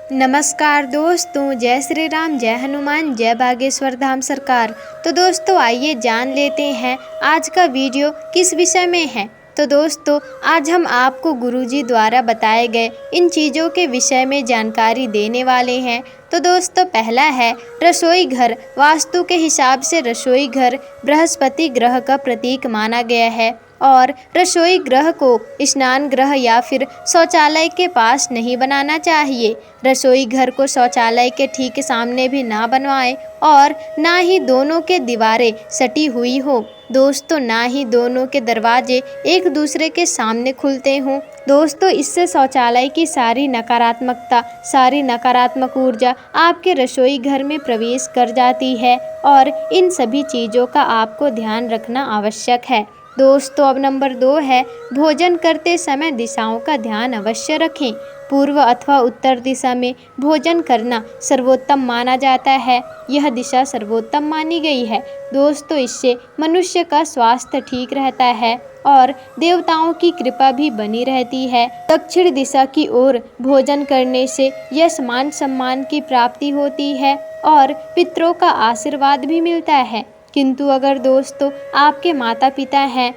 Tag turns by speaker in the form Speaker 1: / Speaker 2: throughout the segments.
Speaker 1: नमस्कार दोस्तों, जय श्री राम, जय हनुमान, जय बागेश्वर धाम सरकार। तो दोस्तों आइए जान लेते हैं आज का वीडियो किस विषय में है। तो दोस्तों आज हम आपको गुरुजी द्वारा बताए गए इन चीज़ों के विषय में जानकारी देने वाले हैं। तो दोस्तों पहला है रसोई घर। वास्तु के हिसाब से रसोई घर बृहस्पति ग्रह का प्रतीक माना गया है और रसोई ग्रह को स्नान गृह या फिर शौचालय के पास नहीं बनाना चाहिए। रसोई घर को शौचालय के ठीक सामने भी ना बनवाएं और ना ही दोनों के दीवारें सटी हुई हो। दोस्तों ना ही दोनों के दरवाजे एक दूसरे के सामने खुलते हों। दोस्तों इससे शौचालय की सारी नकारात्मकता, सारी नकारात्मक ऊर्जा आपके रसोई घर में प्रवेश कर जाती है और इन सभी चीज़ों का आपको ध्यान रखना आवश्यक है। दोस्तों अब नंबर 2 है भोजन करते समय दिशाओं का ध्यान अवश्य रखें। पूर्व अथवा उत्तर दिशा में भोजन करना सर्वोत्तम माना जाता है। यह दिशा सर्वोत्तम मानी गई है। दोस्तों इससे मनुष्य का स्वास्थ्य ठीक रहता है और देवताओं की कृपा भी बनी रहती है। दक्षिण दिशा की ओर भोजन करने से यश मान सम्मान की प्राप्ति होती है और पितरों का आशीर्वाद भी मिलता है। किंतु अगर दोस्तों आपके माता पिता हैं,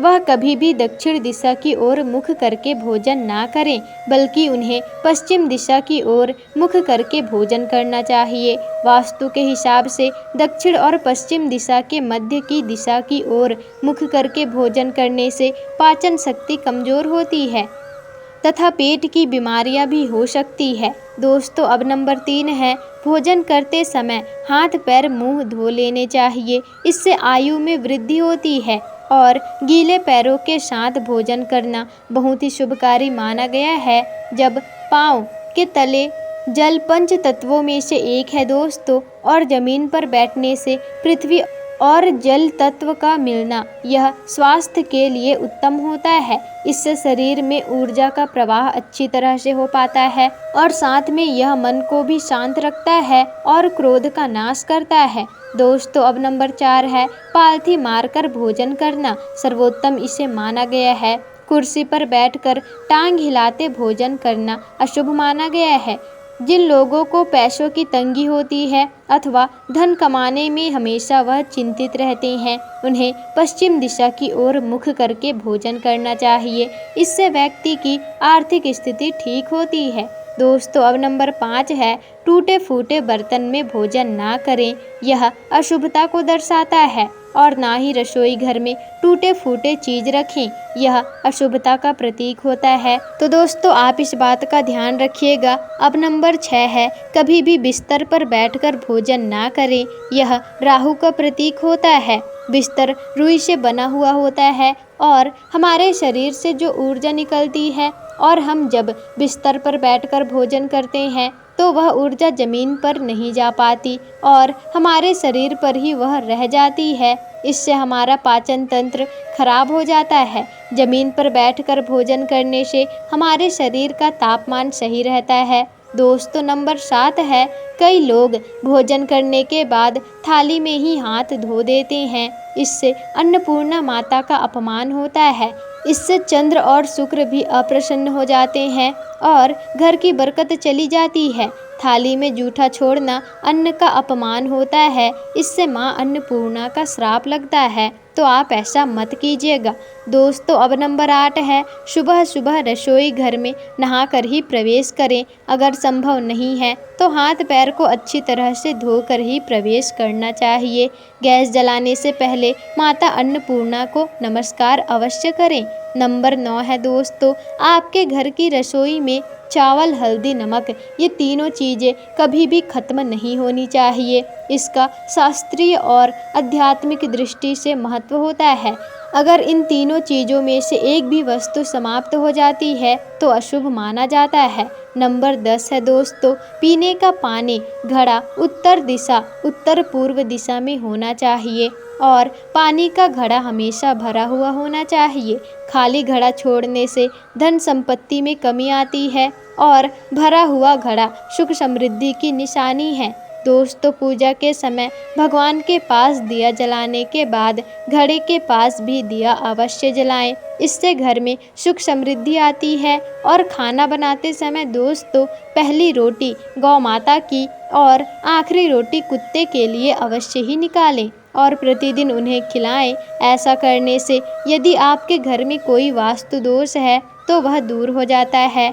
Speaker 1: वह कभी भी दक्षिण दिशा की ओर मुख करके भोजन ना करें, बल्कि उन्हें पश्चिम दिशा की ओर मुख करके भोजन करना चाहिए। वास्तु के हिसाब से दक्षिण और पश्चिम दिशा के मध्य की दिशा की ओर मुख करके भोजन करने से पाचन शक्ति कमजोर होती है तथा पेट की बीमारियां भी हो सकती है। दोस्तों अब नंबर 3 है भोजन करते समय हाथ पैर मुंह धो लेने चाहिए। इससे आयु में वृद्धि होती है और गीले पैरों के साथ भोजन करना बहुत ही शुभकारी माना गया है। जब पाँव के तले जल पंच तत्वों में से एक है दोस्तों और जमीन पर बैठने से पृथ्वी और जल तत्व का मिलना यह स्वास्थ्य के लिए उत्तम होता है। इससे शरीर में ऊर्जा का प्रवाह अच्छी तरह से हो पाता है और साथ में यह मन को भी शांत रखता है और क्रोध का नाश करता है। दोस्तों अब नंबर 4 है पालथी मारकर भोजन करना सर्वोत्तम इसे माना गया है। कुर्सी पर बैठकर टांग हिलाते भोजन करना अशुभ माना गया है। जिन लोगों को पैसों की तंगी होती है अथवा धन कमाने में हमेशा वह चिंतित रहते हैं, उन्हें पश्चिम दिशा की ओर मुख करके भोजन करना चाहिए। इससे व्यक्ति की आर्थिक स्थिति ठीक होती है। दोस्तों अब नंबर 5 है टूटे फूटे बर्तन में भोजन ना करें। यह अशुभता को दर्शाता है और ना ही रसोई घर में टूटे फूटे चीज रखें, यह अशुभता का प्रतीक होता है। तो दोस्तों आप इस बात का ध्यान रखिएगा। अब नंबर 6 है कभी भी बिस्तर पर बैठकर भोजन ना करें। यह राहु का प्रतीक होता है। बिस्तर रुई से बना हुआ होता है और हमारे शरीर से जो ऊर्जा निकलती है और हम जब बिस्तर पर बैठकर भोजन करते हैं तो वह ऊर्जा जमीन पर नहीं जा पाती और हमारे शरीर पर ही वह रह जाती है। इससे हमारा पाचन तंत्र खराब हो जाता है। जमीन पर बैठकर भोजन करने से हमारे शरीर का तापमान सही रहता है। दोस्तों नंबर 7 है कई लोग भोजन करने के बाद थाली में ही हाथ धो देते हैं। इससे अन्नपूर्णा माता का अपमान होता है। इससे चंद्र और शुक्र भी अप्रसन्न हो जाते हैं और घर की बरकत चली जाती है। थाली में जूठा छोड़ना अन्न का अपमान होता है। इससे माँ अन्नपूर्णा का श्राप लगता है, तो आप ऐसा मत कीजिएगा। दोस्तों अब नंबर 8 है सुबह सुबह रसोई घर में नहाकर ही प्रवेश करें। अगर संभव नहीं है तो हाथ पैर को अच्छी तरह से धोकर ही प्रवेश करना चाहिए। गैस जलाने से पहले माता अन्नपूर्णा को नमस्कार अवश्य करें। नंबर 9 है दोस्तों आपके घर की रसोई में चावल, हल्दी, नमक ये तीनों चीज़ें कभी भी खत्म नहीं होनी चाहिए। इसका शास्त्रीय और आध्यात्मिक दृष्टि से महत्व होता है। अगर इन तीनों चीज़ों में से एक भी वस्तु समाप्त हो जाती है तो अशुभ माना जाता है। नंबर 10 है दोस्तों पीने का पानी घड़ा उत्तर दिशा, उत्तर पूर्व दिशा में होना चाहिए और पानी का घड़ा हमेशा भरा हुआ होना चाहिए। खाली घड़ा छोड़ने से धन संपत्ति में कमी आती है और भरा हुआ घड़ा सुख समृद्धि की निशानी है। दोस्तों पूजा के समय भगवान के पास दिया जलाने के बाद घड़े के पास भी दिया अवश्य जलाएं। इससे घर में सुख समृद्धि आती है। और खाना बनाते समय दोस्तों पहली रोटी गौ माता की और आखिरी रोटी कुत्ते के लिए अवश्य ही निकालें और प्रतिदिन उन्हें खिलाएं। ऐसा करने से यदि आपके घर में कोई वास्तु दोष है तो वह दूर हो जाता है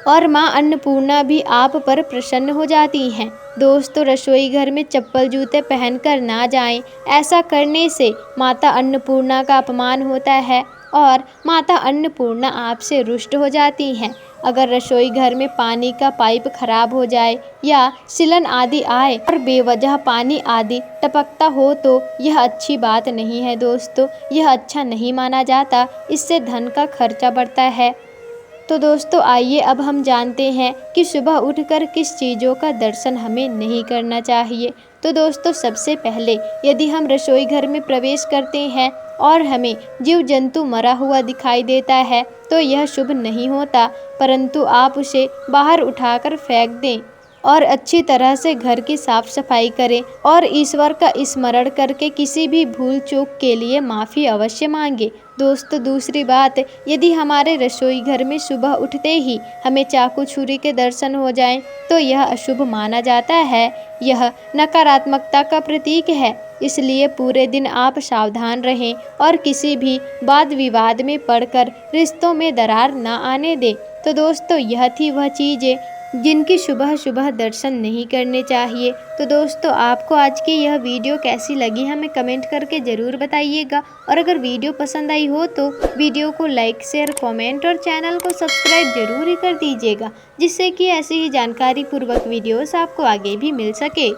Speaker 1: और माँ अन्नपूर्णा भी आप पर प्रसन्न हो जाती हैं। दोस्तों रसोई घर में चप्पल जूते पहनकर ना जाएं। ऐसा करने से माता अन्नपूर्णा का अपमान होता है और माता अन्नपूर्णा आपसे रुष्ट हो जाती हैं। अगर रसोई घर में पानी का पाइप खराब हो जाए या सिलन आदि आए और बेवजह पानी आदि टपकता हो तो यह अच्छी बात नहीं है दोस्तों, यह अच्छा नहीं माना जाता। इससे धन का खर्चा बढ़ता है। तो दोस्तों आइए अब हम जानते हैं कि सुबह उठकर किस चीज़ों का दर्शन हमें नहीं करना चाहिए। तो दोस्तों सबसे पहले यदि हम रसोई घर में प्रवेश करते हैं और हमें जीव जंतु मरा हुआ दिखाई देता है तो यह शुभ नहीं होता, परंतु आप उसे बाहर उठाकर फेंक दें और अच्छी तरह से घर की साफ सफाई करें और ईश्वर का स्मरण करके किसी भी भूल चूक के लिए माफ़ी अवश्य मांगे। दोस्तों दूसरी बात, यदि हमारे रसोई घर में सुबह उठते ही हमें चाकू छुरी के दर्शन हो जाएं तो यह अशुभ माना जाता है। यह नकारात्मकता का प्रतीक है। इसलिए पूरे दिन आप सावधान रहें और किसी भी वाद विवाद में पड़कर रिश्तों में दरार न आने दें। तो दोस्तों यह थी वह चीज़ें जिनकी सुबह सुबह दर्शन नहीं करने चाहिए। तो दोस्तों आपको आज की यह वीडियो कैसी लगी हमें कमेंट करके ज़रूर बताइएगा और अगर वीडियो पसंद आई हो तो वीडियो को लाइक शेयर कमेंट और चैनल को सब्सक्राइब जरूर ही कर दीजिएगा, जिससे कि ऐसी ही जानकारी पूर्वक वीडियोस आपको आगे भी मिल सके।